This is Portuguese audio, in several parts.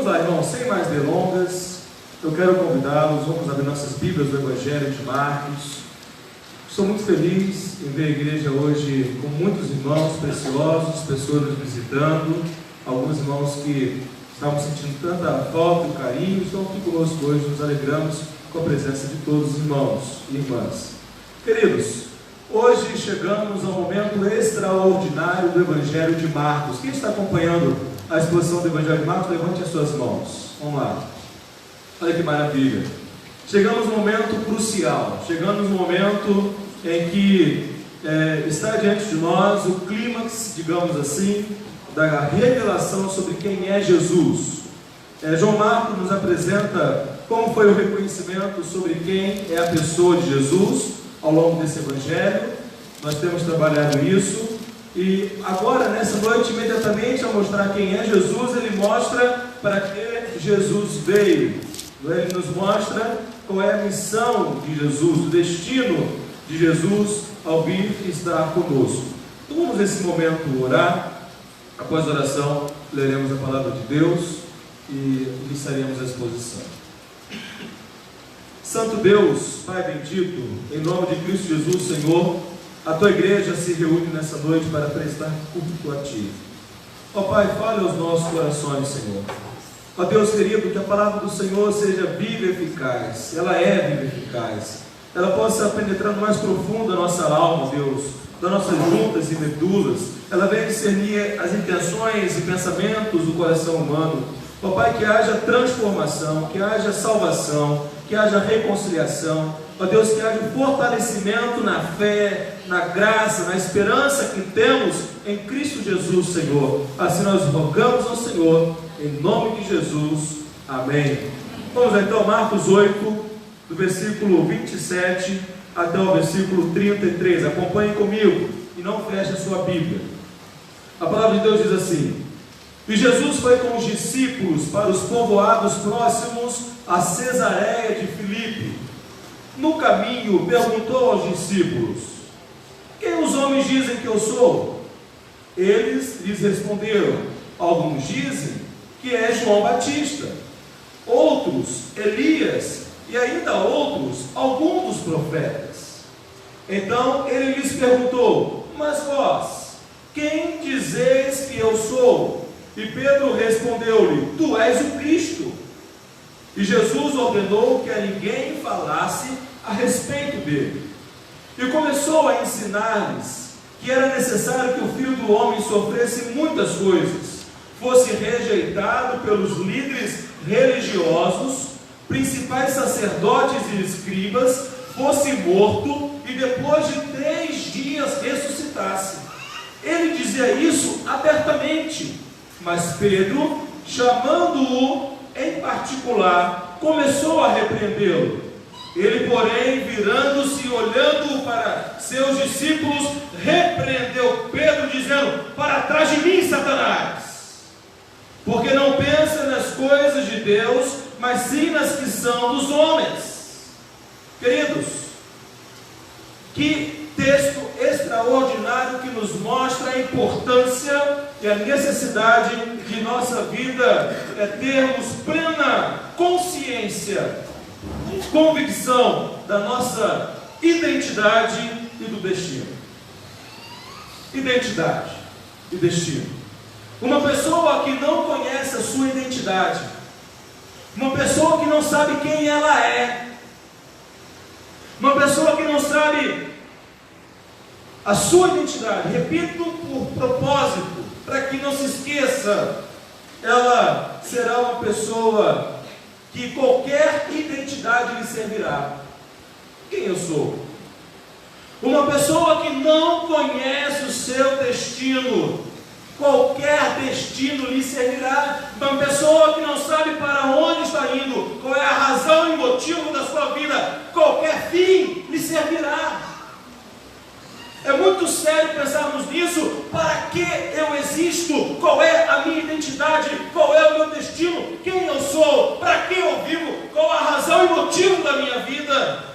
Vamos lá, irmãos, sem mais delongas, eu quero convidá-los, vamos abrir nossas Bíblias do Evangelho de Marcos. Estou muito feliz em ver a igreja hoje com muitos irmãos preciosos, pessoas nos visitando, alguns irmãos que estavam sentindo tanta falta e carinho, estão aqui conosco hoje, nos alegramos com a presença de todos os irmãos e irmãs. Queridos, hoje chegamos ao momento extraordinário do Evangelho de Marcos. Quem está acompanhando a exposição do Evangelho de Marcos, levante as suas mãos. Vamos lá. Olha que maravilha. Chegamos no momento crucial. Chegamos no momento em que está diante de nós o clímax, digamos assim, da revelação sobre quem é Jesus. João Marcos nos apresenta como foi o reconhecimento sobre quem é a pessoa de Jesus ao longo desse Evangelho. Nós temos trabalhado isso. E agora, nessa noite, imediatamente ao mostrar quem é Jesus, ele mostra para que Jesus veio. Ele nos mostra qual é a missão de Jesus, o destino de Jesus ao vir e estar conosco. Então vamos nesse momento orar. Após a oração, leremos a palavra de Deus e iniciaremos a exposição. Santo Deus, Pai bendito, em nome de Cristo Jesus, Senhor, a Tua igreja se reúne nessa noite para prestar culto a Ti. Ó Pai, fale aos nossos corações, Senhor. Ó Deus querido, que a palavra do Senhor seja viva e eficaz. Ela é viva e eficaz. Ela possa penetrar no mais profundo da nossa alma, Deus, das nossas juntas e medulas. Ela venha discernir as intenções e pensamentos do coração humano. Ó Pai, que haja transformação, que haja salvação, que haja reconciliação. Ó Deus, que haja fortalecimento na fé, na graça, na esperança que temos em Cristo Jesus, Senhor. Assim nós rogamos ao Senhor, em nome de Jesus. Amém. Vamos então a Marcos 8, do versículo 27 até o versículo 33. Acompanhem comigo e não feche a sua Bíblia. A palavra de Deus diz assim: E Jesus foi com os discípulos para os povoados próximos a Cesareia de Filipe. No caminho perguntou aos discípulos: Quem os homens dizem que eu sou? Eles lhes responderam: Alguns dizem que é João Batista, outros Elias, e ainda outros algum dos profetas. Então ele lhes perguntou: Mas vós, quem dizeis que eu sou? E Pedro respondeu-lhe: Tu és o Cristo. E Jesus ordenou que a ninguém falasse a respeito dele. E começou a ensinar-lhes que era necessário que o Filho do Homem sofresse muitas coisas, fosse rejeitado pelos líderes religiosos, principais sacerdotes e escribas, fosse morto e depois de 3 dias ressuscitasse. Ele dizia isso abertamente, mas Pedro, chamando-o em particular, começou a repreendê-lo. Ele, porém, virando-se e olhando para seus discípulos, repreendeu Pedro, dizendo: Para trás de mim, Satanás, porque não pensa nas coisas de Deus, mas sim nas que são dos homens. Queridos, que texto extraordinário que nos mostra a importância e a necessidade de nossa vida termos plena consciência, convicção da nossa identidade e do destino. Identidade e destino. Uma pessoa que não conhece a sua identidade, uma pessoa que não sabe quem ela é, uma pessoa que não sabe a sua identidade, repito por propósito, para que não se esqueça, ela será uma pessoa que qualquer identidade lhe servirá. Quem eu sou? Uma pessoa que não conhece o seu destino, qualquer destino lhe servirá. Uma pessoa que não sabe para onde está indo, qual é a razão e motivo da sua vida, qualquer fim lhe servirá. É muito sério pensarmos nisso. Para que eu existo? Qual é a minha identidade? Qual é o meu destino? Quem eu sou? Para que eu vivo? Qual a razão e motivo da minha vida?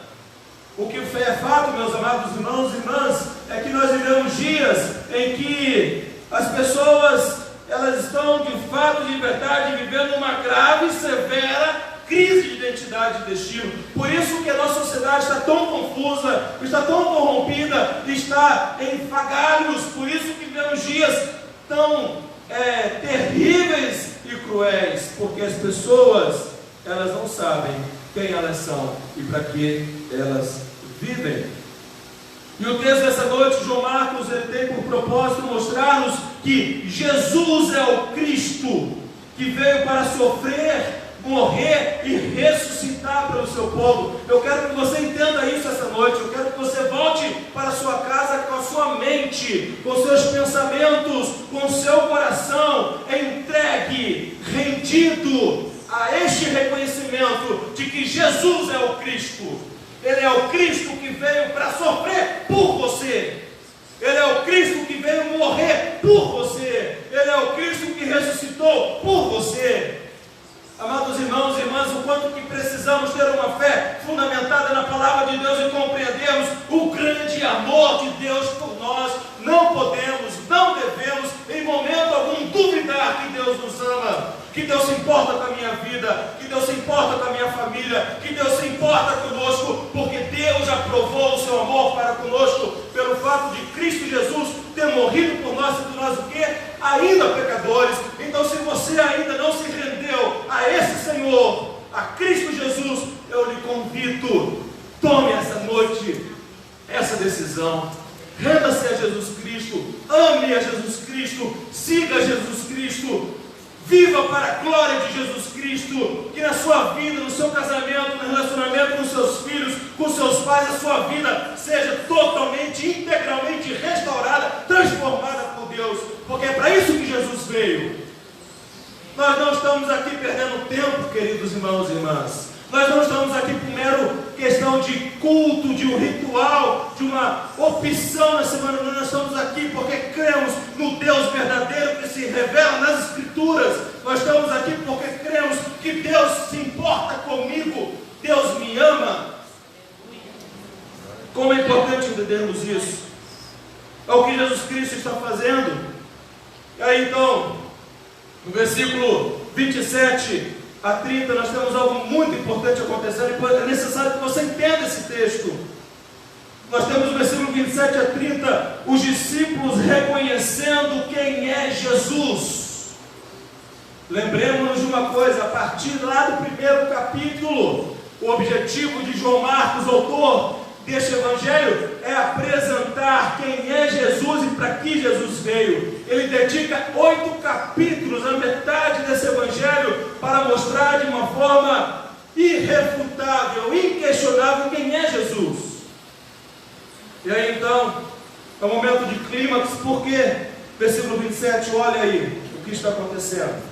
O que é fato, meus amados irmãos e irmãs, é que nós vivemos dias em que as pessoas elas estão estão de fato, de verdade, vivendo uma grave e severa crise de identidade e destino. Por isso que a nossa sociedade está tão confusa, está tão corrompida, está em fagalhos. Por isso que vivemos dias tão terríveis e cruéis, porque as pessoas, elas não sabem quem elas são e para que elas vivem. E o texto dessa noite, João Marcos, ele tem por propósito mostrar-nos que Jesus é o Cristo que veio para sofrer, morrer e ressuscitar pelo seu povo. Eu quero que você entenda isso essa noite. Eu quero que você volte para a sua casa com a sua mente, com seus pensamentos, com o seu coração entregue, rendido a este reconhecimento de que Jesus é o Cristo. Ele é o Cristo que veio para sofrer por você. Ele é o Cristo que veio morrer por você. Ele é o Cristo que ressuscitou por você. Amados irmãos e irmãs, o quanto que precisamos ter uma fé fundamentada na palavra de Deus e compreendermos o grande amor de Deus por nós. Não podemos, não devemos, em momento algum, duvidar que Deus nos ama, que Deus se importa com a minha vida, que Deus se importa com a minha família, que Deus se importa conosco, porque Deus já provou o seu amor para conosco, pelo fato de Cristo Jesus ter morrido por nós, sendo nós o quê? Ainda pecadores. Então, se você ainda não se rendeu a esse Senhor, a Cristo Jesus, eu lhe convido, tome essa noite essa decisão. Renda-se a Jesus Cristo, ame a Jesus Cristo, siga Jesus Cristo, viva para a glória de Jesus Cristo, que na sua vida, no seu casamento, no relacionamento com seus filhos, com seus pais, a sua vida seja totalmente, integralmente restaurada, transformada por Deus, porque é para isso que Jesus veio. Nós não estamos aqui perdendo tempo, queridos irmãos e irmãs. Nós não estamos aqui por mero questão de culto, de um ritual, de uma opção na semana. Nós estamos aqui porque cremos no Deus verdadeiro que se revela nas Escrituras. Nós estamos aqui porque cremos que Deus se importa comigo, Deus me ama. Como é importante entendermos isso? É o que Jesus Cristo está fazendo. E aí então, no versículo 27 a 30, nós temos algo muito importante acontecendo, e é necessário que você entenda esse texto. Nós temos no versículo 27 a 30, os discípulos reconhecendo quem é Jesus. Lembremos-nos de uma coisa, a partir lá do primeiro capítulo, o objetivo de João Marcos, autor deste evangelho, é apresentar quem é Jesus e para que Jesus veio. Ele dedica 8 capítulos, a metade desse evangelho, para mostrar de uma forma irrefutável, inquestionável quem é Jesus. E aí então, é um momento de clímax, porque versículo 27, olha aí o que está acontecendo.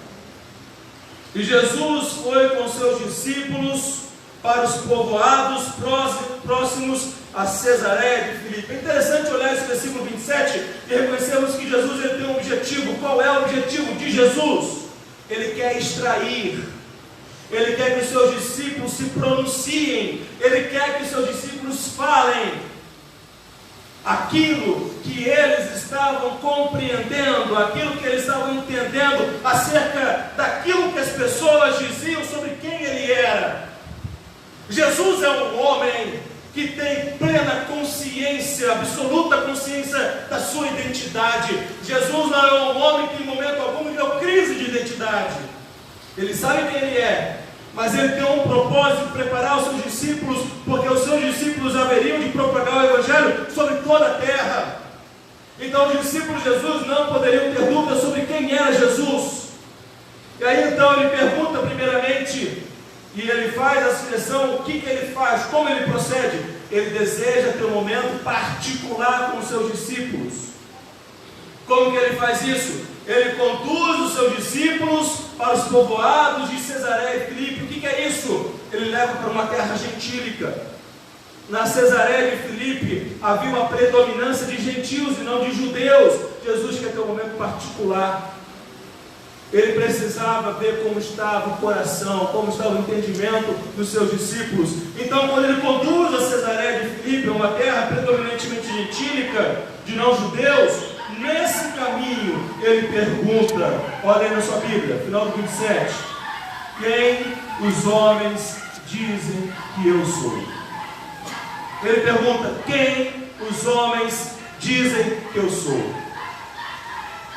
E Jesus foi com seus discípulos para os povoados próximos a Cesareia de Filipe. É interessante olhar esse versículo 27 e reconhecermos que Jesus ele tem um objetivo. Qual é o objetivo de Jesus? Ele quer extrair, ele quer que os seus discípulos se pronunciem, ele quer que os seus discípulos falem aquilo que eles estavam compreendendo, aquilo que eles estavam entendendo acerca daquilo que as pessoas diziam sobre quem ele era. Jesus é um homem que tem plena consciência, absoluta consciência da sua identidade. Jesus não é um homem que em momento algum deu crise de identidade. Ele sabe quem ele é, mas ele tem um propósito de preparar os seus discípulos, porque os seus discípulos haveriam de propagar o Evangelho sobre toda a terra. Então os discípulos de Jesus não poderiam ter dúvida sobre quem era Jesus. E aí então ele pergunta primeiramente, e ele faz a seleção, o que ele faz, como ele procede. Ele deseja ter um momento particular com os seus discípulos. Como que ele faz isso? Ele conduz os seus discípulos para os povoados de Cesareia e Filipe. O que é isso? Ele leva para uma terra gentílica. Na Cesareia de Filipe havia uma predominância de gentios e não de judeus. Jesus quer ter um momento particular. Ele precisava ver como estava o coração, como estava o entendimento dos seus discípulos. Então, quando ele conduz a Cesareia de Filipe, uma terra predominantemente gentílica, de não-judeus, nesse caminho, ele pergunta, olha aí na sua Bíblia, final do 27, quem os homens dizem que eu sou? Ele pergunta, quem os homens dizem que eu sou?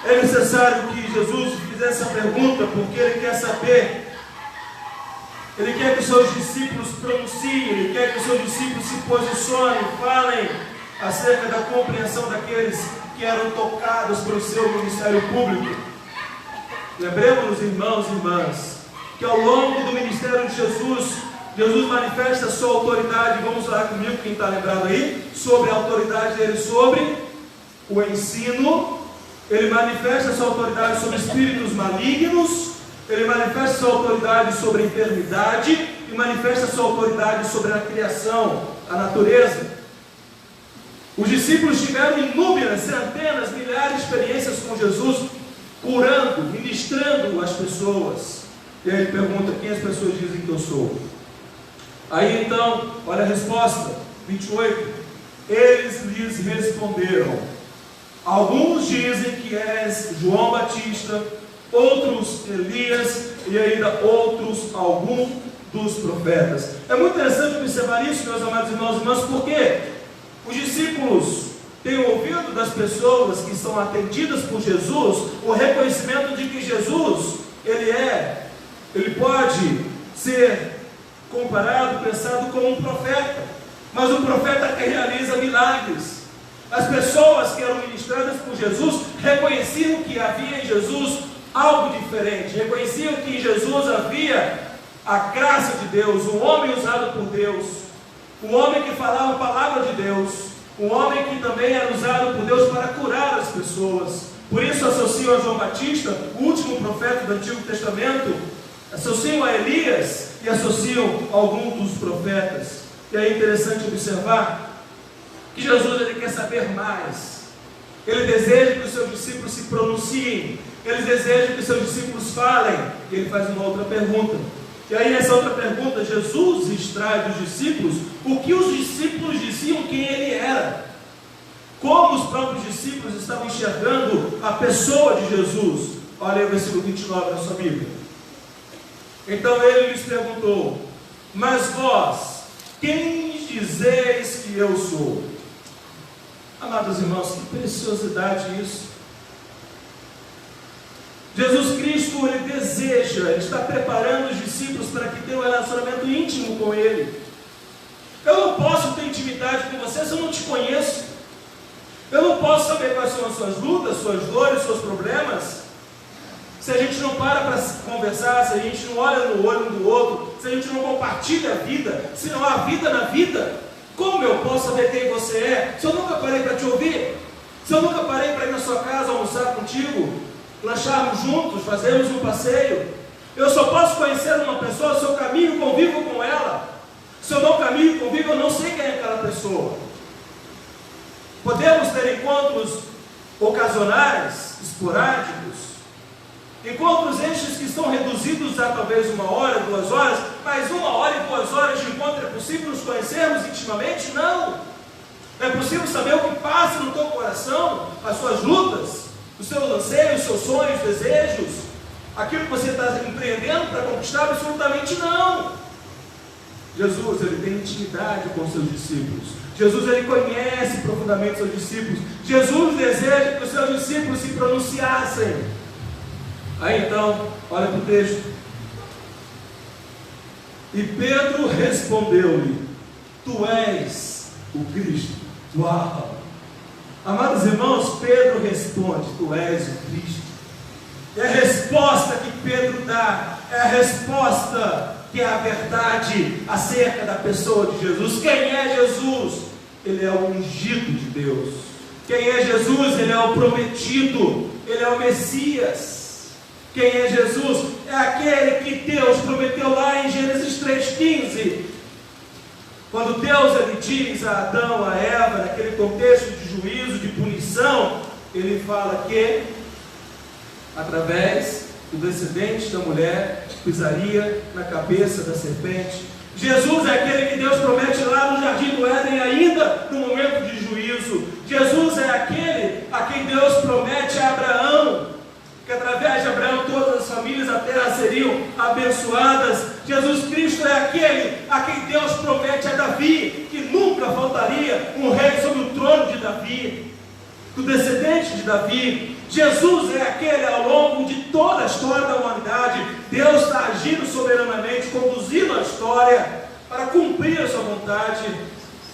É necessário que Jesus fizesse essa pergunta, porque ele quer saber, ele quer que os seus discípulos pronunciem, ele quer que os seus discípulos se posicionem, falem acerca da compreensão daqueles que eram tocados pelo seu ministério público. Lembremos-nos, irmãos e irmãs, que ao longo do ministério de Jesus, Jesus manifesta a sua autoridade. Vamos lá comigo, quem está lembrado aí, sobre a autoridade dele sobre o ensino. Ele manifesta a sua autoridade sobre espíritos malignos, ele manifesta a sua autoridade sobre a enfermidade e manifesta a sua autoridade sobre a criação, a natureza. Os discípulos tiveram inúmeras, centenas, milhares de experiências com Jesus, curando, ministrando as pessoas. E aí ele pergunta, quem as pessoas dizem que eu sou? Aí então, olha a resposta, 28. Eles lhes responderam, alguns dizem que és João Batista, outros Elias e ainda outros algum dos profetas. É muito interessante observar isso, meus amados irmãos e irmãs, porque os discípulos têm ouvido das pessoas que são atendidas por Jesus o reconhecimento de que Jesus, ele pode ser comparado, pensado como um profeta, mas um profeta que realiza milagres. As pessoas que eram ministradas por Jesus reconheciam que havia em Jesus algo diferente, reconheciam que em Jesus havia a graça de Deus, um homem usado por Deus, um homem que falava a palavra de Deus, um homem que também era usado por Deus para curar as pessoas. Por isso associam a João Batista, o último profeta do Antigo Testamento, associam a Elias e associam a alguns dos profetas. E é interessante observar que Jesus ele quer saber mais. Ele deseja que os seus discípulos se pronunciem, ele deseja que os seus discípulos falem. E ele faz uma outra pergunta. E aí nessa outra pergunta, Jesus extrai dos discípulos o que os discípulos diziam quem ele era. Como os próprios discípulos estavam enxergando a pessoa de Jesus. Olha aí o versículo 29 na sua Bíblia. Então ele lhes perguntou, mas vós, quem dizeis que eu sou? Amados irmãos, que preciosidade isso. Jesus Cristo, ele deseja, ele está preparando os discípulos para que tenham um relacionamento íntimo com ele. Eu não posso ter intimidade com você se eu não te conheço. Eu não posso saber quais são as suas lutas, suas dores, seus problemas, se a gente não para conversar, se a gente não olha no olho um do outro, se a gente não compartilha a vida, se não há vida na vida. Como eu posso saber quem você é, se eu nunca parei para te ouvir? Se eu nunca parei para ir na sua casa almoçar contigo, lancharmos juntos, fazermos um passeio? Eu só posso conhecer uma pessoa se eu caminho e convivo com ela. Se eu não caminho e convivo, eu não sei quem é aquela pessoa. Podemos ter encontros ocasionais, esporádicos, encontros estes que estão reduzidos a talvez 1 hora, 2 horas, mas 1 hora e 2 horas de encontro é possível nos conhecermos intimamente? Não. É possível saber o que passa no teu coração, as suas lutas, os seus anseios, os seus sonhos, desejos, aquilo que você está empreendendo para conquistar? Absolutamente não. Jesus, ele tem intimidade com os seus discípulos. Jesus, ele conhece profundamente os seus discípulos. Jesus deseja que os seus discípulos se pronunciassem. Aí então, olha para o texto. E Pedro respondeu-lhe, tu és o Cristo. Uau! Amados irmãos, Pedro responde, tu és o Cristo. É a resposta que Pedro dá, é a resposta que é a verdade acerca da pessoa de Jesus. Quem é Jesus? Ele é o ungido de Deus. Quem é Jesus? Ele é o prometido, ele é o Messias. Quem é Jesus? É aquele que Deus prometeu lá em Gênesis 3,15. Quando Deus ele diz a Adão, a Eva, naquele contexto de juízo, de punição, ele fala que, através do descendente da mulher, pisaria na cabeça da serpente. Jesus é aquele que Deus promete lá no jardim do Éden, ainda no momento de juízo. Jesus é aquele a quem Deus promete a Abraão, que através de Abraão todas as famílias da terra seriam abençoadas. Jesus Cristo é aquele a quem Deus promete a Davi, que nunca faltaria um rei sobre o trono de Davi, do descendente de Davi. Jesus é aquele ao longo de toda a história da humanidade. Deus está agindo soberanamente, conduzindo a história para cumprir a sua vontade.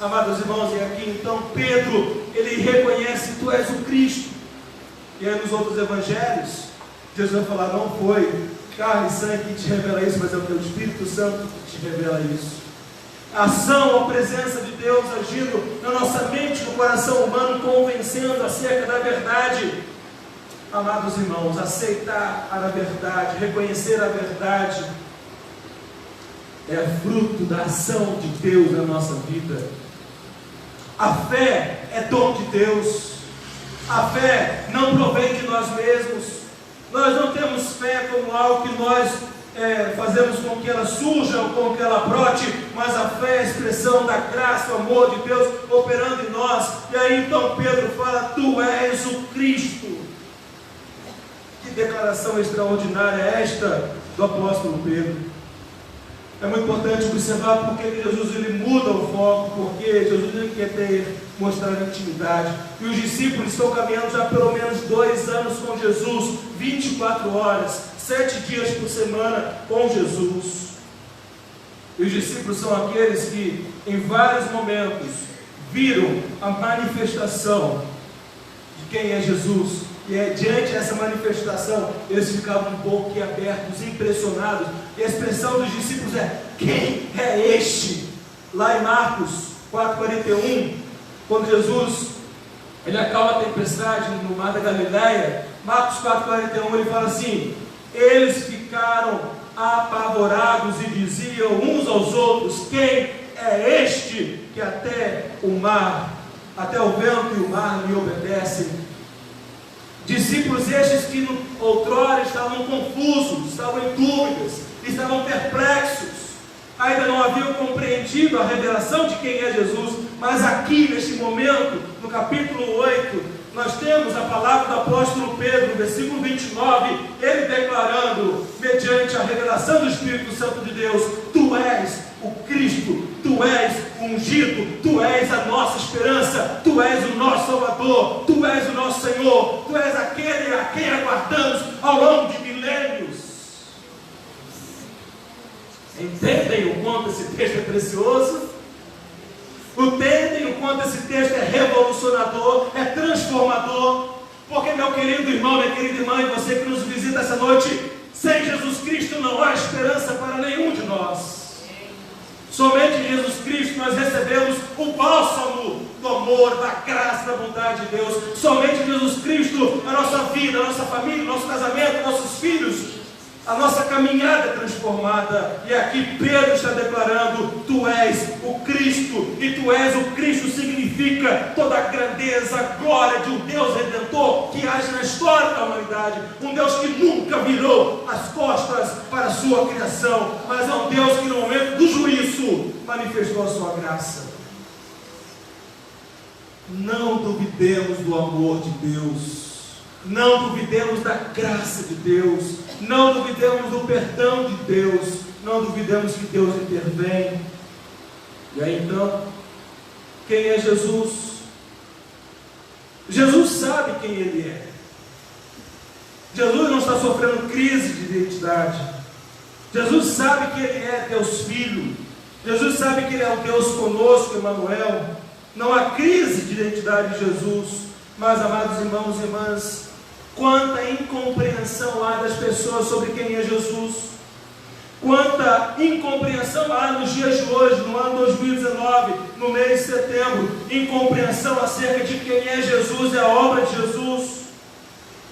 Amados irmãos, e aqui então Pedro, ele reconhece que tu és o Cristo. E aí nos outros evangelhos, Jesus vai falar, não foi carne e sangue que te revela isso, mas é o teu Espírito Santo que te revela isso. A ação, a presença de Deus agindo na nossa mente, no coração humano, convencendo acerca da verdade. Amados irmãos, aceitar a verdade, reconhecer a verdade, é fruto da ação de Deus na nossa vida. A fé é dom de Deus. A fé não provém de nós mesmos. Nós não temos fé como algo que nós fazemos com que ela surja ou com que ela brote, mas a fé é a expressão da graça, o amor de Deus operando em nós. E aí então Pedro fala, tu és o Cristo. Que declaração extraordinária é esta do apóstolo Pedro. É muito importante observar porque Jesus ele muda o foco, porque Jesus ele quer mostrar intimidade. E os discípulos estão caminhando já pelo menos 2 anos com Jesus, 24 horas, 7 dias por semana com Jesus. E os discípulos são aqueles que em vários momentos viram a manifestação de quem é Jesus. E diante dessa manifestação, eles ficavam boquiabertos, impressionados. E a expressão dos discípulos é, quem é este? Lá em Marcos 4,41, quando Jesus ele acalma a tempestade no mar da Galileia, Marcos 4,41, ele fala assim, eles ficaram apavorados e diziam uns aos outros, quem é este que até o vento e o mar lhe obedecem? Discípulos estes que outrora estavam confusos, estavam em dúvidas, estavam perplexos, ainda não haviam compreendido a revelação de quem é Jesus, mas aqui neste momento, no capítulo 8, nós temos a palavra do apóstolo Pedro, no versículo 29, ele declarando, mediante a revelação do Espírito Santo de Deus, tu és o Cristo, tu és o ungido, tu és a nossa esperança, tu és o nosso Salvador, tu és o nosso Senhor, tu és aquele a quem aguardamos ao longo de milênios. Entendem o quanto esse texto é precioso? Entendem o quanto esse texto é revolucionador, é transformador? Porque, meu querido irmão, minha querida irmã, e você que nos visita essa noite, sem Jesus Cristo não há esperança para nenhum de nós. Somente em Jesus Cristo nós recebemos o bálsamo do amor, da graça, da bondade de Deus. Somente em Jesus Cristo a nossa vida, a nossa família, nosso casamento, nossos filhos, a nossa caminhada é transformada. E aqui Pedro está declarando, tu és o Cristo, e tu és o Cristo significa toda a grandeza, a glória de um Deus Redentor que age na história da humanidade, um Deus que nunca virou as costas para a sua criação, mas é um Deus que no momento do juízo manifestou a sua graça. Não duvidemos do amor de Deus, não duvidemos da graça de Deus, não duvidemos do perdão de Deus, não duvidemos que Deus intervém. E aí então, quem é Jesus? Jesus sabe quem Ele é. Jesus não está sofrendo crise de identidade. Jesus sabe que Ele é Deus Filho. Jesus sabe que Ele é o Deus conosco, Emmanuel. Não há crise de identidade de Jesus. Mas, amados irmãos e irmãs, quanta incompreensão há das pessoas sobre quem é Jesus. Quanta incompreensão há nos dias de hoje, no ano 2019, no mês de setembro. Incompreensão acerca de quem é Jesus e a obra de Jesus.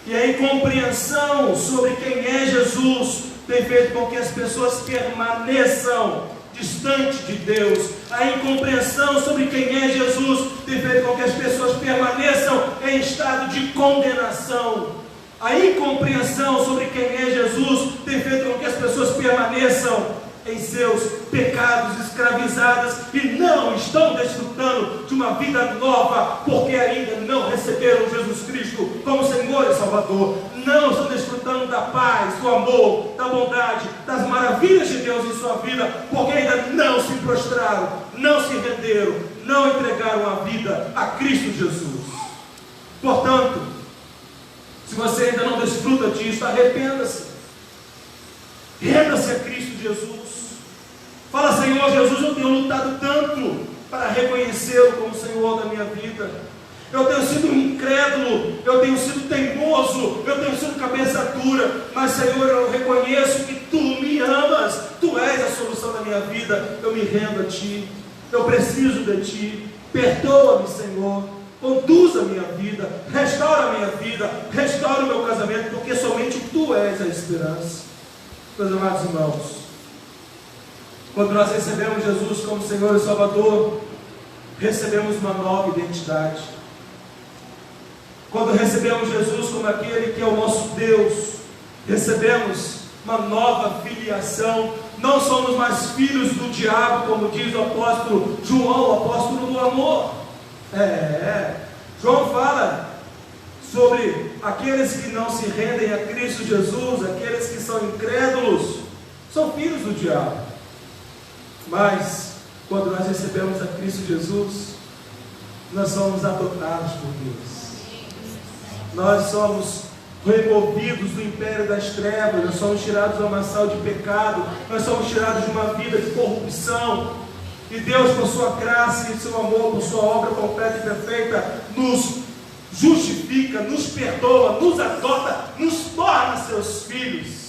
E a incompreensão sobre quem é Jesus tem feito com que as pessoas permaneçam distante de Deus. A incompreensão sobre quem é Jesus tem feito com que as pessoas permaneçam em estado de condenação. A incompreensão sobre quem é Jesus tem feito com que as pessoas permaneçam em seus pecados, escravizadas e não estão desfrutando de uma vida nova, porque ainda não receberam Jesus Cristo como Senhor e Salvador. Não estão desfrutando da paz, do amor, da bondade, das maravilhas de Deus em sua vida, porque ainda não se prostraram, não se renderam, não entregaram a vida a Cristo Jesus. Portanto, se você ainda não desfruta disso, arrependa-se. Renda-se a Cristo Jesus. Fala: Senhor Jesus, eu tenho lutado tanto para reconhecê-lo como Senhor da minha vida. Eu tenho sido incrédulo, eu tenho sido teimoso, eu tenho sido cabeça dura, mas Senhor, eu reconheço que Tu me amas, Tu és a solução da minha vida. Eu me rendo a Ti, eu preciso de Ti. Perdoa-me, Senhor, conduz a minha vida, restaura a minha vida, restaura o meu casamento, porque somente Tu és a esperança. Meus amados irmãos, quando nós recebemos Jesus como Senhor e Salvador, recebemos uma nova identidade. Quando recebemos Jesus como aquele que é o nosso Deus, recebemos uma nova filiação. Não somos mais filhos do diabo, como diz o apóstolo João, o apóstolo do amor. João fala sobre aqueles que não se rendem a Cristo Jesus, aqueles que são incrédulos, são filhos do diabo. Mas, quando nós recebemos a Cristo Jesus, nós somos adotados por Deus. Nós somos removidos do império das trevas, nós somos tirados do lamaçal de pecado, nós somos tirados de uma vida de corrupção. E Deus, por sua graça e seu amor, por sua obra completa e perfeita, nos justifica, nos perdoa, nos adota, nos torna seus filhos.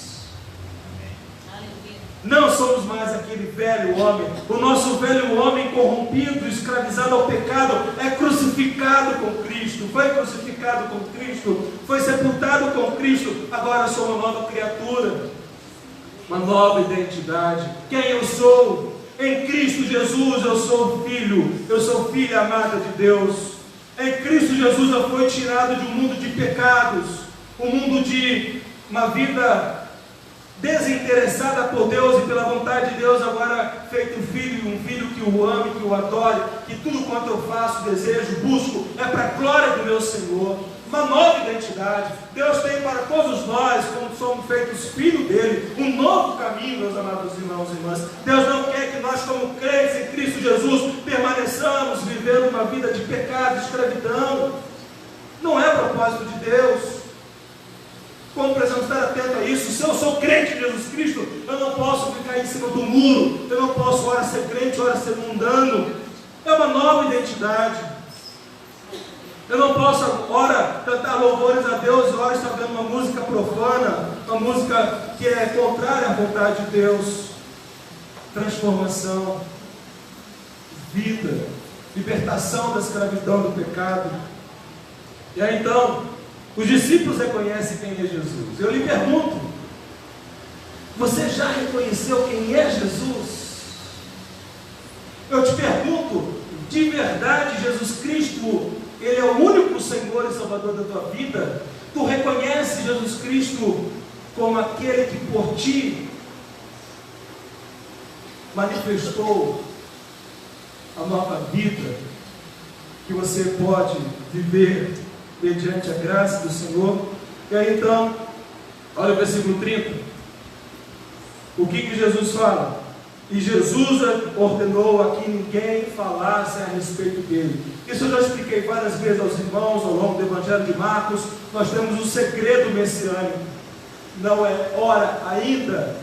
Não somos mais aquele velho homem. O nosso velho homem corrompido, escravizado ao pecado, é crucificado com Cristo. Foi crucificado com Cristo, foi sepultado com Cristo. Agora sou uma nova criatura, uma nova identidade. Quem eu sou? Em Cristo Jesus eu sou filho, eu sou filha amada de Deus. Em Cristo Jesus eu fui tirado de um mundo de pecados, um mundo de uma vida desinteressada por Deus e pela vontade de Deus, agora feito filho, um filho que o ame, que o adore, que tudo quanto eu faço, desejo, busco, é para a glória do meu Senhor. Uma nova identidade. Deus tem para todos nós, como somos feitos filhos dele, um novo caminho, meus amados irmãos e irmãs. Deus não quer que nós, como crentes em Cristo Jesus, permaneçamos vivendo uma vida de pecado, de escravidão. Não é propósito de Deus. Como precisamos estar atentos a isso? Se eu sou crente em Jesus Cristo, eu não posso ficar em cima do muro, eu não posso ora ser crente, ora ser mundano. É uma nova identidade. Eu não posso ora cantar louvores a Deus e ora estar vendo uma música profana, uma música que é contrária à vontade de Deus. Transformação, vida, libertação da escravidão do pecado. E aí então, os discípulos reconhecem quem é Jesus. Eu lhe pergunto: você já reconheceu quem é Jesus? Eu te pergunto, de verdade Jesus Cristo, Ele é o único Senhor e Salvador da tua vida? Tu reconheces Jesus Cristo como aquele que por ti manifestou a nova vida que você pode viver mediante a graça do Senhor? E aí então, olha o versículo 30. O que Jesus fala? E Jesus ordenou a que ninguém falasse a respeito dele. Isso eu já expliquei várias vezes aos irmãos ao longo do Evangelho de Marcos. Nós temos um segredo messiânico. Não é hora ainda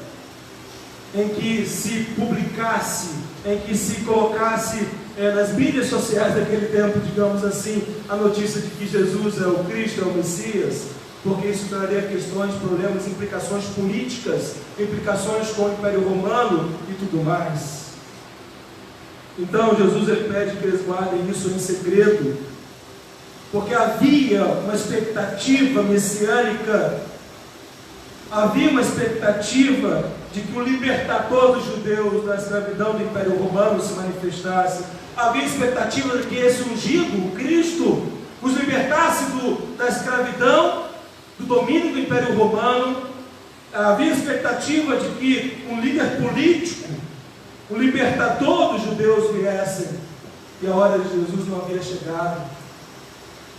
em que se publicasse, em que se colocasse nas mídias sociais daquele tempo, digamos assim, a notícia de que Jesus é o Cristo, é o Messias, porque isso traria questões, problemas, implicações políticas, implicações com o Império Romano e tudo mais. Então Jesus ele pede que eles guardem isso em segredo, porque havia uma expectativa messiânica, havia uma expectativa de que o libertador dos judeus da escravidão do Império Romano se manifestasse. Havia expectativa de que esse ungido, o Cristo, os libertasse da escravidão, do domínio do Império Romano. Havia expectativa de que um líder político, o libertador dos judeus viessem, e a hora de Jesus não havia chegado.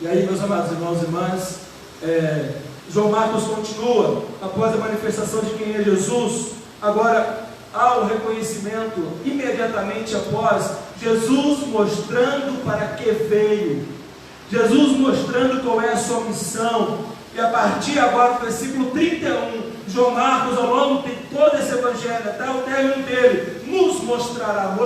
E aí, meus amados irmãos e irmãs, João Marcos continua, após a manifestação de quem é Jesus, agora há o reconhecimento, imediatamente após, Jesus mostrando para que veio, Jesus mostrando qual é a sua missão. E a partir agora do versículo 31, João Marcos, ao longo de todo esse evangelho, até o término dele, nos mostrará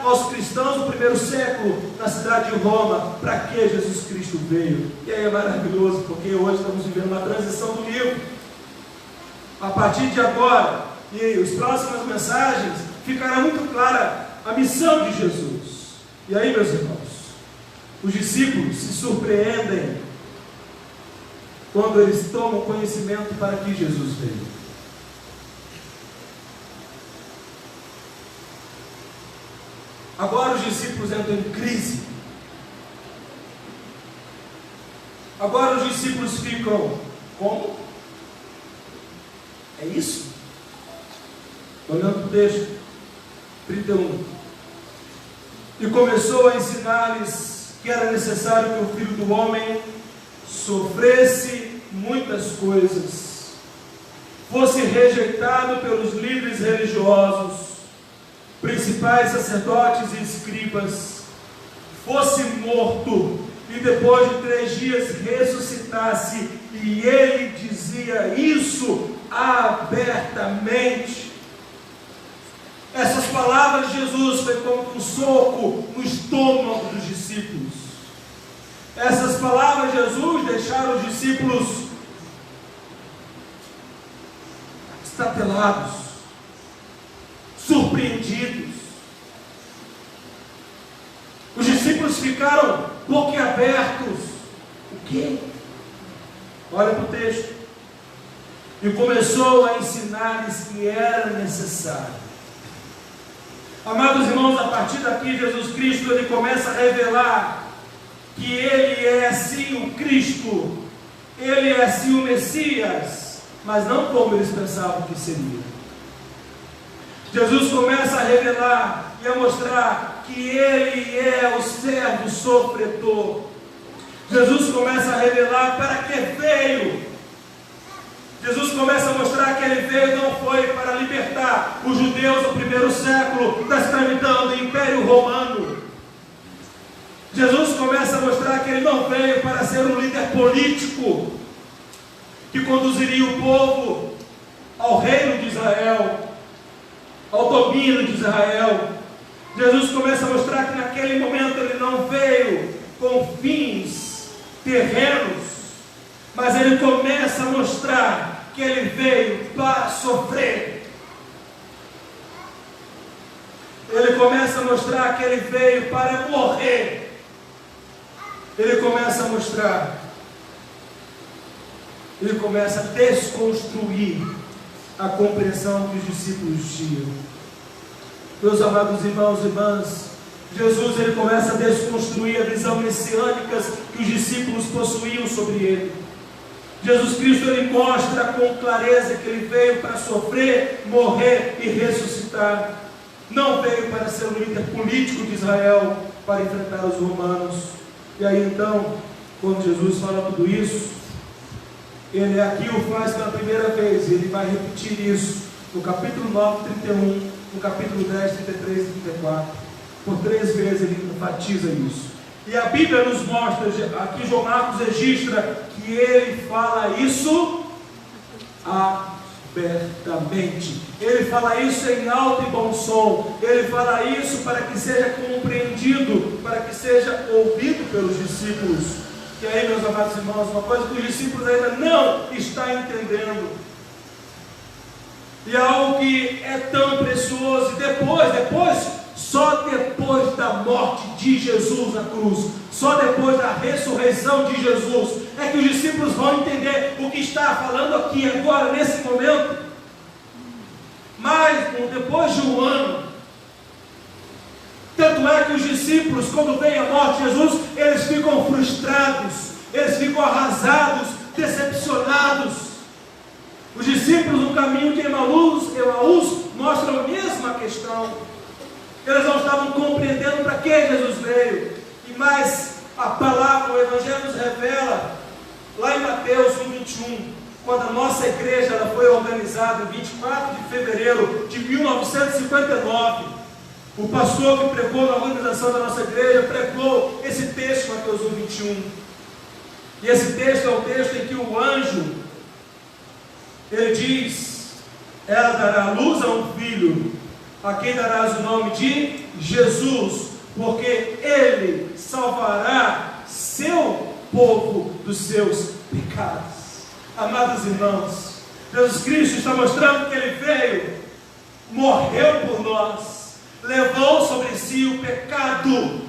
aos cristãos do primeiro século, na cidade de Roma, para que Jesus Cristo veio. E aí é maravilhoso, porque hoje estamos vivendo uma transição do livro. A partir de agora, e as próximas mensagens, ficará muito clara a missão de Jesus. E aí, meus irmãos, os discípulos se surpreendem quando eles tomam conhecimento para que Jesus veio. Agora os discípulos entram em crise. Agora os discípulos ficam, como? É isso? Olhando para o texto 31. E começou a ensinar-lhes que era necessário que o Filho do Homem sofresse muitas coisas, fosse rejeitado pelos líderes religiosos, principais sacerdotes e escribas, fosse morto e depois de 3 dias ressuscitasse. E ele dizia isso abertamente. Essas palavras de Jesus foi como um soco no estômago dos discípulos. Essas palavras de Jesus deixaram os discípulos estatelados, surpreendidos. Os discípulos ficaram boquiabertos. O quê? Olha para o texto. E começou a ensinar-lhes que era necessário. Amados irmãos, a partir daqui Jesus Cristo, ele começa a revelar que ele é sim o Cristo, ele é sim o Messias, mas não como eles pensavam que seria. Jesus começa a revelar e a mostrar que ele é o servo sofredor. Jesus começa a revelar para que veio. Jesus começa a mostrar que ele veio não foi para libertar os judeus do primeiro século da escravidão do Império Romano. Jesus começa a mostrar que ele não veio para ser um líder político que conduziria o povo ao reino de Israel, ao domínio de Israel. Jesus começa a mostrar que naquele momento ele não veio com fins terrenos, mas ele começa a mostrar que ele veio para sofrer. Ele começa a mostrar que ele veio para morrer. Ele começa a mostrar, ele começa a desconstruir a compreensão que os discípulos tinham. Meus amados irmãos e irmãs, Jesus ele começa a desconstruir a visão messiânica que os discípulos possuíam sobre ele. Jesus Cristo ele mostra com clareza que ele veio para sofrer, morrer e ressuscitar. Não veio para ser o líder político de Israel, para enfrentar os romanos. E aí então, quando Jesus fala tudo isso, ele aqui o faz pela primeira vez, e ele vai repetir isso no capítulo 9, 31, no capítulo 10, 33 e 34. Por 3 vezes ele enfatiza isso. E a Bíblia nos mostra, aqui João Marcos registra, que ele fala isso abertamente. Ele fala isso em alto e bom som. Ele fala isso para que seja compreendido, para que seja ouvido pelos discípulos. E aí, meus amados irmãos, uma coisa que os discípulos ainda não estão entendendo, e é algo que é tão precioso, e só depois da morte de Jesus na cruz, só depois da ressurreição de Jesus, é que os discípulos vão entender o que está falando aqui agora, nesse momento. Mas depois de um ano, tanto é que os discípulos, quando vem a morte de Jesus, eles ficam frustrados, eles ficam arrasados, decepcionados. Os discípulos no caminho de Emaús mostram a mesma questão. Eles não estavam compreendendo para que Jesus veio. E mais, a palavra, o Evangelho nos revela, lá em Mateus 1:21, quando a nossa igreja ela foi organizada em 24 de fevereiro de 1959, o pastor que pregou na organização da nossa igreja pregou esse texto, Mateus 1:21. E esse texto é o texto em que o anjo, ele diz: ela dará luz a um filho, a quem darás o nome de Jesus, porque ele salvará seu povo dos seus pecados. Amados irmãos, Jesus Cristo está mostrando que ele veio, morreu por nós, levou sobre si o pecado,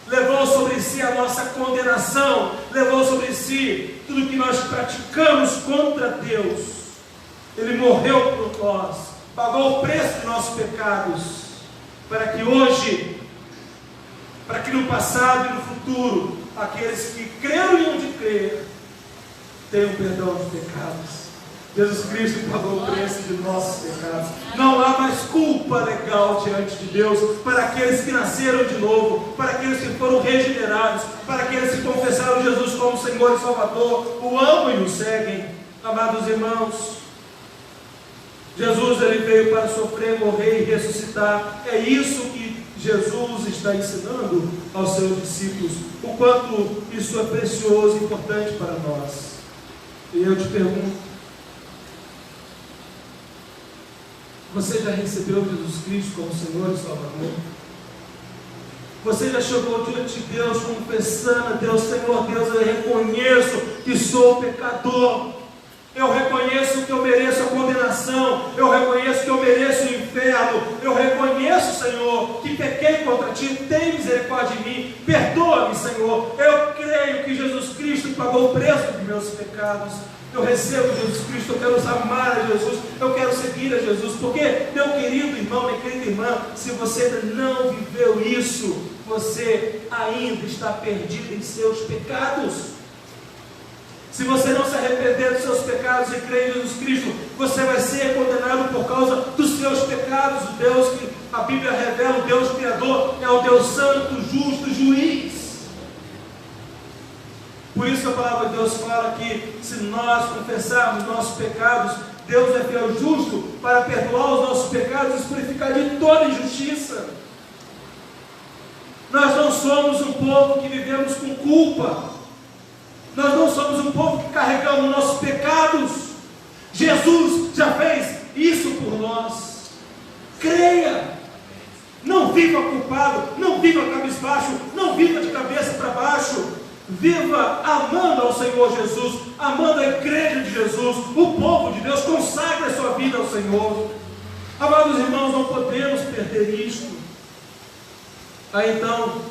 levou sobre si a nossa condenação, levou sobre si tudo que nós praticamos contra Deus. Ele morreu por nós, pagou o preço de nossos pecados, para que hoje, para que no passado e no futuro, aqueles que creram e hão de crer, tenham perdão dos pecados. Jesus Cristo pagou o preço de nossos pecados. Não há mais culpa legal diante de Deus para aqueles que nasceram de novo, para aqueles que foram regenerados, para aqueles que confessaram Jesus como Senhor e Salvador, o amam e o seguem. Amados irmãos, Jesus ele veio para sofrer, morrer e ressuscitar. É isso que Jesus está ensinando aos seus discípulos, o quanto isso é precioso e importante para nós. E eu te pergunto: você já recebeu Jesus Cristo como Senhor e Salvador? Você já chegou diante de Deus confessando a Deus: Senhor Deus, eu reconheço que sou pecador, eu reconheço que eu mereço a condenação, eu reconheço que eu mereço o inferno, eu reconheço, Senhor, que pequei contra Ti, tem misericórdia de mim, perdoa-me, Senhor, eu creio que Jesus Cristo pagou o preço dos meus pecados, eu recebo Jesus Cristo, eu quero amar a Jesus, eu quero seguir a Jesus, porque, meu querido irmão, minha querida irmã, se você ainda não viveu isso, você ainda está perdido em seus pecados. Se você não se arrepender dos seus pecados e crer em Jesus Cristo, você vai ser condenado por causa dos seus pecados. O Deus que a Bíblia revela, o Deus Criador, é o Deus Santo, Justo, Juiz. Por isso a palavra de Deus fala que se nós confessarmos nossos pecados, Deus é fiel e justo para perdoar os nossos pecados e nos purificar de toda injustiça. Nós não somos um povo que vivemos com culpa. Nós não somos um povo que carregamos nossos pecados. Jesus já fez isso por nós. Creia. Não viva culpado, não viva cabisbaixo, não viva de cabeça para baixo. Viva amando ao Senhor Jesus, amando a igreja de Jesus, o povo de Deus. Consagre a sua vida ao Senhor. Amados irmãos, não podemos perder isto. Aí então,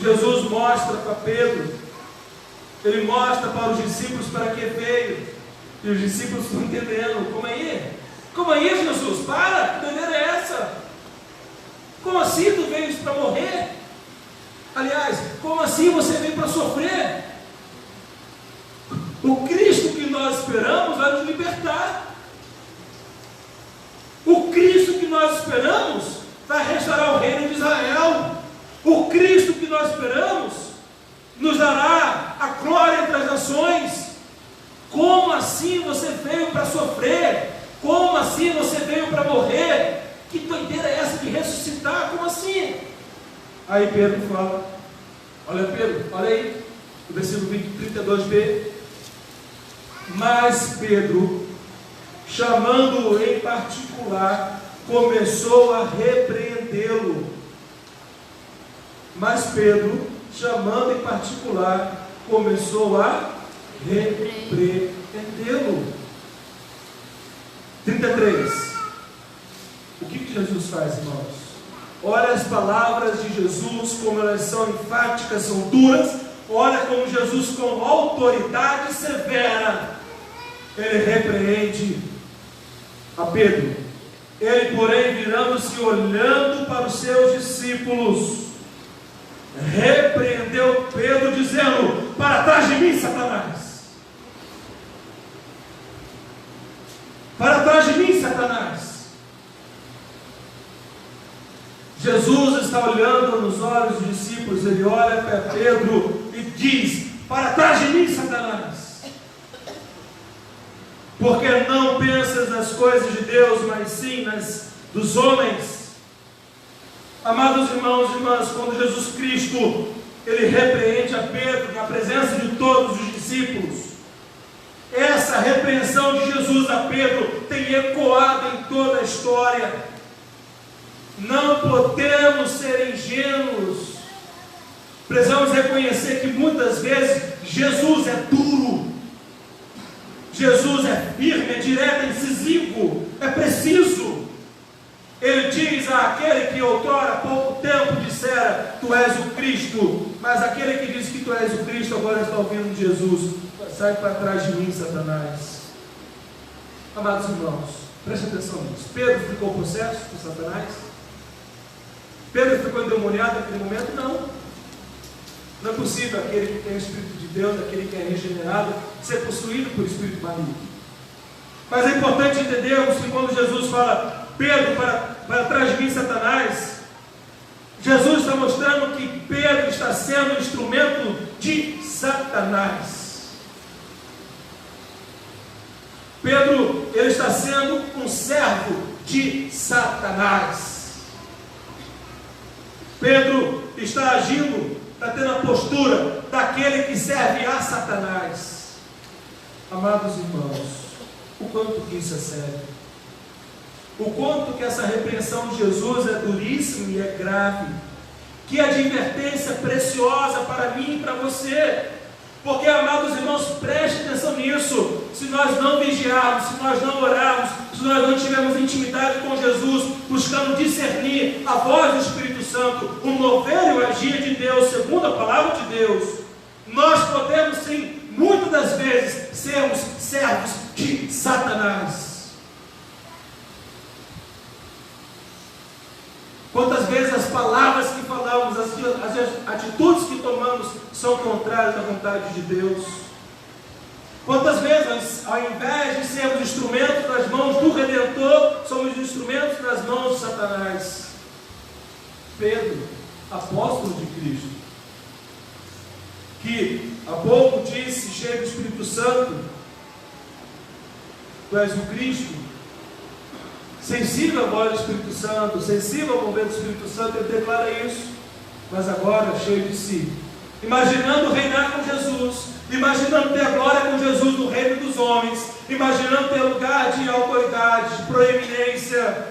Jesus mostra para Pedro, ele mostra para os discípulos para que veio. E os discípulos estão entendendo. Como aí? Como aí, Jesus? Para, que doideira é essa? Como assim tu veio para morrer? Aliás, como assim você veio para sofrer? O Cristo que nós esperamos vai nos libertar. O Cristo que nós esperamos vai restaurar o reino de Israel. O Cristo que nós esperamos nos dará a glória entre as nações. Como assim você veio para sofrer? Como assim você veio para morrer? Que doideira é essa de ressuscitar? Como assim? Aí Pedro fala, olha Pedro, olha aí, o versículo 32b. Mas Pedro, chamando-o em particular, começou a repreendê-lo. Mas Pedro, chamando em particular, começou a repreendê-lo. 33. O que Jesus faz, irmãos? Olha as palavras de Jesus, como elas são enfáticas, são duras. Olha como Jesus, com autoridade severa, ele repreende a Pedro. Ele, porém, virando-se, olhando para os seus discípulos, repreendeu Pedro, dizendo: para trás de mim, Satanás! Para trás de mim, Satanás! Jesus está olhando nos olhos dos discípulos, ele olha para Pedro e diz: para trás de mim, Satanás, porque não pensas nas coisas de Deus, mas sim nas dos homens. Amados irmãos e irmãs, quando Jesus Cristo, ele repreende a Pedro na presença de todos os discípulos, essa repreensão de Jesus a Pedro tem ecoado em toda a história. Não podemos ser ingênuos. Precisamos reconhecer que muitas vezes Jesus é duro, Jesus é firme, é direto, é incisivo, é preciso. Ele diz àquele que outrora há pouco tempo dissera: tu és o Cristo, mas aquele que diz que tu és o Cristo agora está ouvindo Jesus: sai para trás de mim, Satanás. Amados irmãos, preste atenção nisso. Pedro ficou possesso por Satanás? Pedro ficou endemoniado naquele momento? Não. Não é possível aquele que tem o Espírito de Deus, aquele que é regenerado, ser possuído por espírito maligno. Mas é importante entendermos que quando Jesus fala: Pedro, para trás de mim, Satanás, Jesus está mostrando que Pedro está sendo um instrumento de Satanás. Pedro, ele está sendo um servo de Satanás. Pedro está agindo, está tendo a postura daquele que serve a Satanás. Amados irmãos, o quanto que isso é sério, o quanto que essa repreensão de Jesus é duríssima e é grave, que advertência preciosa para mim e para você. Porque, amados irmãos, preste atenção nisso. Se nós não vigiarmos, se nós não orarmos, se nós não tivermos intimidade com Jesus, buscando discernir a voz do Espírito Santo, o mover e o agir de Deus, segundo a palavra de Deus, nós podemos sim, muitas das vezes, sermos servos de Satanás. Quantas vezes as palavras que falamos, as atitudes que tomamos são contrárias à vontade de Deus? Quantas vezes, ao invés de sermos instrumentos nas mãos do Redentor, somos instrumentos nas mãos de Satanás? Pedro, apóstolo de Cristo, que há pouco disse, cheio do Espírito Santo: tu és o Cristo, sensível à voz do Espírito Santo, sensível ao mover do Espírito Santo, ele declara isso. Mas agora, cheio de si, imaginando reinar com Jesus, imaginando ter glória com Jesus no reino dos homens, imaginando ter lugar de autoridade, de proeminência,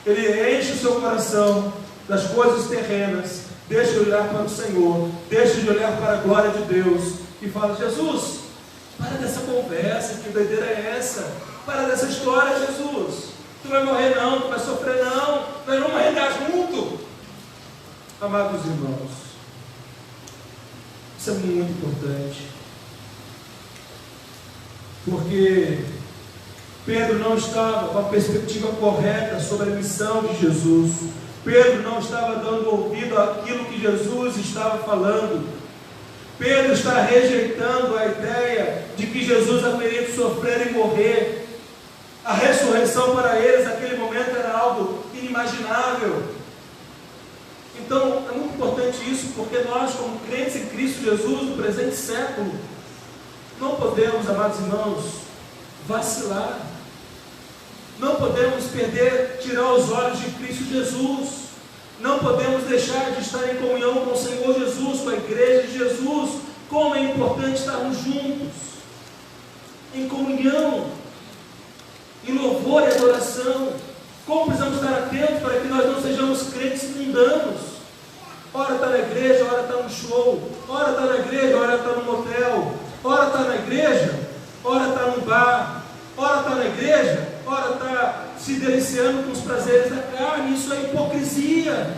ele enche o seu coração das coisas terrenas, deixa de olhar para o Senhor, deixa de olhar para a glória de Deus e fala: Jesus, para dessa conversa, que doideira é essa? Para dessa história, Jesus. Tu vai morrer não, tu vai sofrer não, nós vamos reinar junto. Amados irmãos, isso é muito importante, porque Pedro não estava com a perspectiva correta sobre a missão de Jesus. Pedro não estava dando ouvido àquilo que Jesus estava falando. Pedro está rejeitando a ideia de que Jesus haveria de sofrer e morrer. A ressurreição para eles naquele momento era algo inimaginável. Então é muito importante isso, porque nós, como crentes em Cristo Jesus no presente século, não podemos, amados irmãos, vacilar. Não podemos tirar os olhos de Cristo Jesus. Não podemos deixar de estar em comunhão com o Senhor Jesus, com a igreja de Jesus. Como é importante estarmos juntos, em comunhão, em louvor e adoração. Como precisamos estar atentos para que nós não sejamos crentes mundanos. Ora está na igreja, ora está no show, ora está na igreja, ora está no motel, ora está na igreja, ora está no bar, ora está na igreja, ora está se deliciando com os prazeres da carne. Isso é hipocrisia.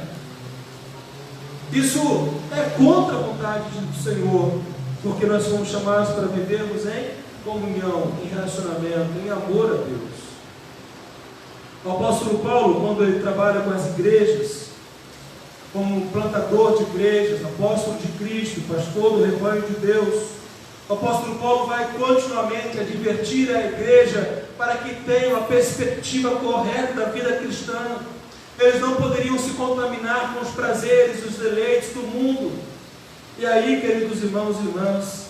Isso é contra a vontade do Senhor, porque nós fomos chamados para vivermos em comunhão, em relacionamento, em amor a Deus. O apóstolo Paulo, quando ele trabalha com as igrejas, como plantador de igrejas, apóstolo de Cristo, pastor do rebanho de Deus, o apóstolo Paulo vai continuamente advertir a igreja para que tenha uma perspectiva correta da vida cristã. eles não poderiam se contaminar com os prazeres, os deleites do mundo. E aí, queridos irmãos e irmãs,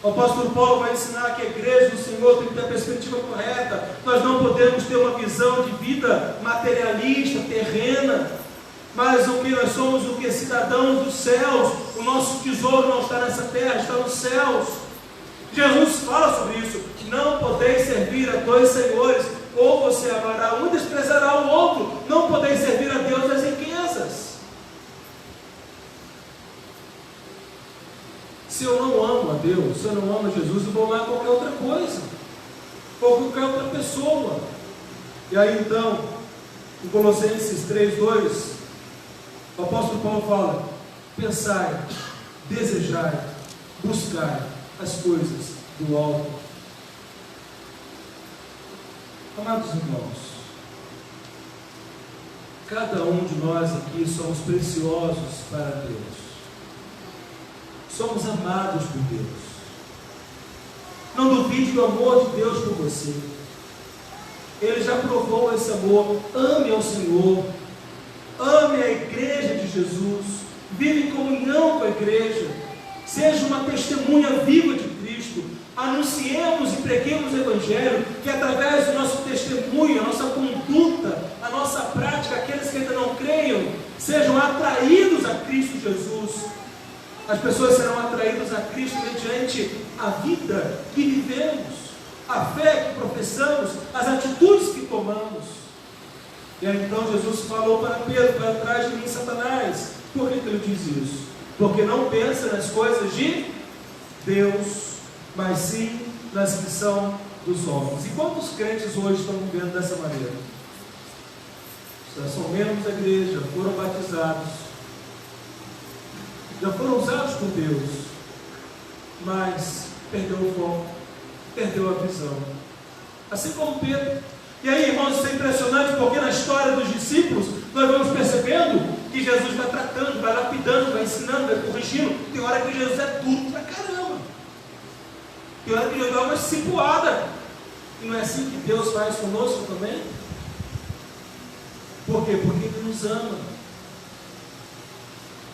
o apóstolo Paulo vai ensinar que a igreja do Senhor tem que ter a perspectiva correta. Nós não podemos ter uma visão de vida materialista, terrena, mas o que nós somos, o que? Cidadãos dos céus. O nosso tesouro não está nessa terra, está nos céus. Jesus fala sobre isso. Não podeis servir a dois senhores, ou você amará um e desprezará o outro. Não podeis servir a Deus e as riquezas. Se eu não amo a Deus, se eu não amo a Jesus, eu vou amar qualquer outra coisa, ou qualquer outra pessoa. E aí então, em Colossenses 3:2, o apóstolo Paulo fala: pensai, desejai, buscai as coisas do alto. Amados irmãos, cada um de nós aqui somos preciosos para Deus. Somos amados por Deus. Não duvide do amor de Deus por você. Ele já provou esse amor. Ame ao Senhor. Ame a igreja de Jesus. Vive em comunhão com a igreja. Seja uma testemunha viva de Cristo. Anunciemos e preguemos o Evangelho, que através do nosso testemunho, a nossa conduta, a nossa prática, aqueles que ainda não creiam, sejam atraídos a Cristo Jesus. As pessoas serão atraídas a Cristo mediante a vida que vivemos, a fé que professamos, as atitudes que tomamos. E aí então Jesus falou para Pedro: para trás de mim, Satanás. Por que ele diz isso? Porque não pensa nas coisas de Deus, mas sim nas que são dos homens. E quantos crentes hoje estão vivendo dessa maneira? Já são membros da igreja, já foram batizados, já foram usados por Deus, mas perdeu o foco, perdeu a visão, assim como Pedro. E aí, irmãos, isso é impressionante, porque na história dos discípulos nós vamos percebendo que Jesus vai tratando, vai lapidando, vai ensinando, vai corrigindo. Tem hora que Jesus é duro pra caramba, tem hora que Jesus dá uma cipuada. E não é assim que Deus faz conosco também? Por quê? Porque Ele nos ama.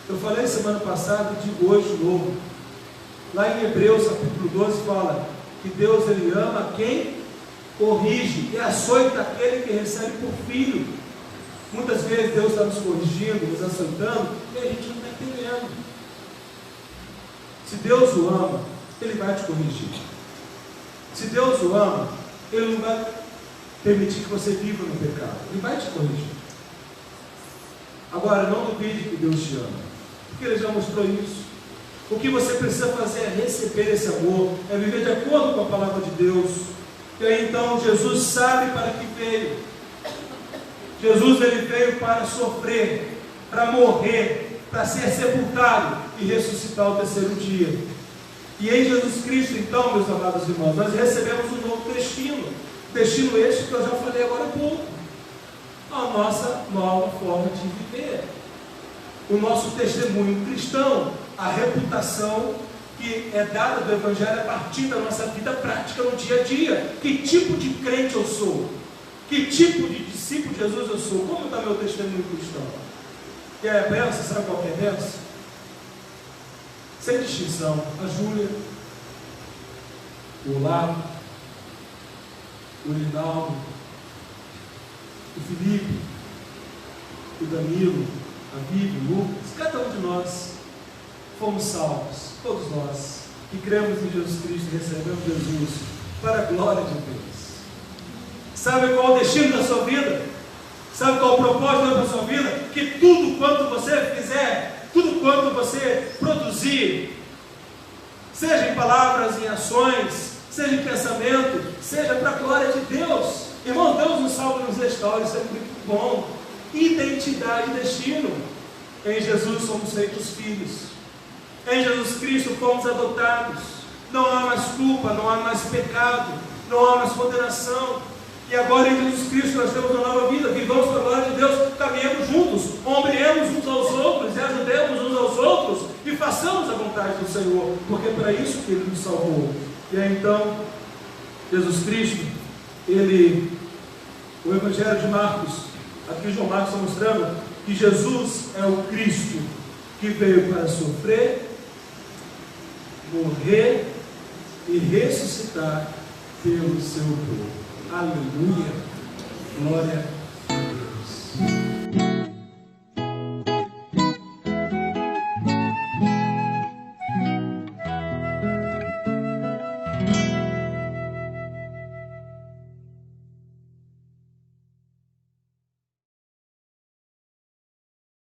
Eu falei semana passada e digo hoje de novo. Lá em Hebreus capítulo 12 fala que Deus, Ele ama quem corrige e açoita aquele que recebe por filho. Muitas vezes Deus está nos corrigindo, nos açoitando, e a gente não está entendendo. Se Deus o ama, Ele vai te corrigir. Se Deus o ama, Ele não vai permitir que você viva no pecado. Ele vai te corrigir. Agora, não duvide que Deus te ama, porque Ele já mostrou isso. O que você precisa fazer é receber esse amor, é viver de acordo com a palavra de Deus. E aí então Jesus sabe para que veio. Jesus, Ele veio para sofrer, para morrer, para ser sepultado e ressuscitar ao terceiro dia. E em Jesus Cristo, então, meus amados irmãos, nós recebemos um novo destino. Destino este que eu já falei agora há pouco. A nossa nova forma de viver. O nosso testemunho cristão, a reputação que é dada do Evangelho a partir da nossa vida prática no dia a dia. Que tipo de crente eu sou? Que tipo de discípulo de Jesus eu sou? Como está meu testemunho cristão? E a benção, sabe qual que é a benção? Sem distinção. A Júlia, o Olavo, o Linaldo, o Felipe, o Danilo, a Vivi, o Lucas, cada um de nós fomos salvos, todos nós que cremos em Jesus Cristo e recebemos Jesus para a glória de Deus. Sabe qual o destino da sua vida? Sabe qual o propósito da sua vida? Que tudo quanto você fizer, tudo quanto você produzir, seja em palavras, em ações, seja em pensamento, seja para a glória de Deus. Irmão, Deus nos salva e nos restaura, isso é muito bom. Identidade e destino. Em Jesus somos feitos filhos. Em Jesus Cristo fomos adotados. Não há mais culpa, não há mais pecado, não há mais condenação. E agora em Jesus Cristo nós temos uma nova vida. Vivamos para a glória de Deus, caminhemos juntos, ombreemos uns aos outros e ajudemos uns aos outros e façamos a vontade do Senhor, porque é para isso que Ele nos salvou. E aí então, Jesus Cristo, o Evangelho de Marcos Aqui o João Marcos está mostrando que Jesus é o Cristo que veio para sofrer, morrer e ressuscitar pelo seu povo. Aleluia! Glória a Deus.